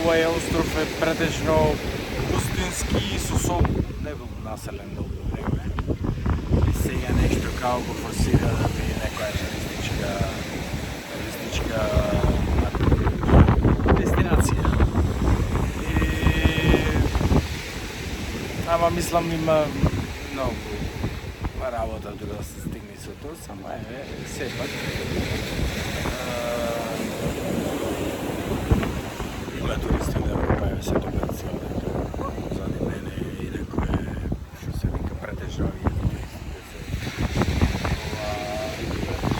Овој остров е претежно пустински и со не бил населен долго време. И сега нешто као го форсира да би некоја туристичка дестинација. Ама мислам има многу работа да се стигне со тоа, само сепак има туристи од Европа, се добаат цело зади мене и некој што се вика претежно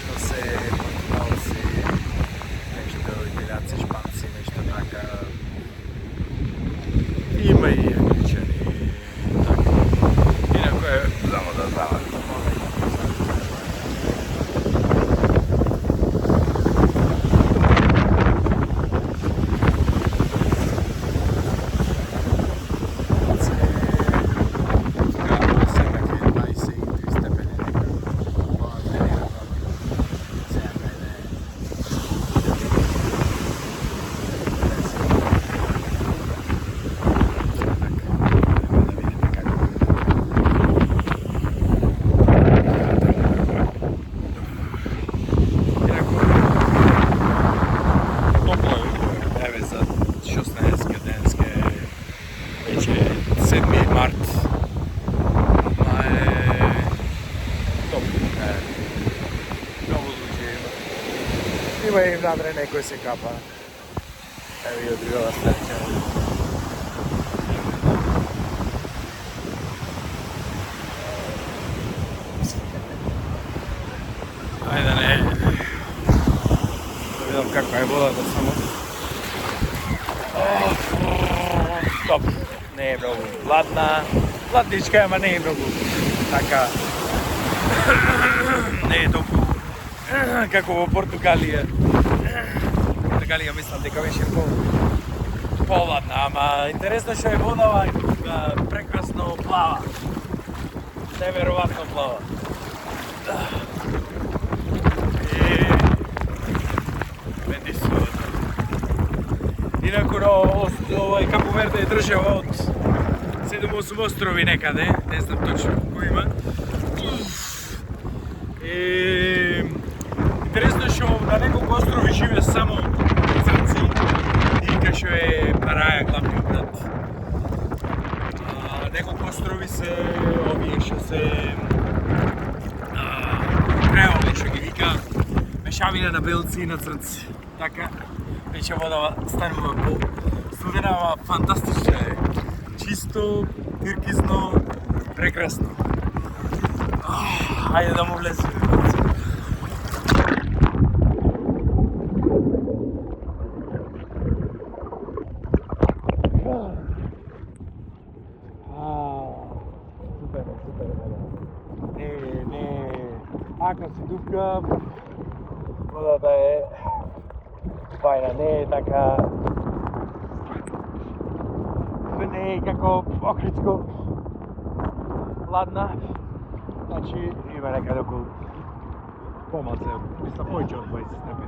што се португалци, нешто италијаци, шпанци, нешто така. Има и англичани, така. И некој само да знават. Има и внатре некој се капа. Ево и од другава страна. Ајде не. Да видам каква е водата само. Стоп. Не е многу ладна. Ладничка, ама не е многу така. Не е толку како во Португалија. Португалија мислам дека беше поладна, ама интересно што е водава прекрасно плава. Неверојатно плава. Инаку овој Капо Верде е држава од 7-8 острови некаде, не знам точно кој има. Интересно што на неколку острови живе само црнци и кај што е Параја главниот град. Неколку острови се овие што се креоли што ги вика мешавина на белци и на црнци. Така, вече водава станува по-студена, ама фантастично е. Чисто, тиркизно, прекрасно. Ајде да му влеземе. Супер. Не. Ако си дупка, водата е бајна, не е така. Не е како Охридско ладна. Значи има некаде околу помалце, мисля повеќе од 20 степени.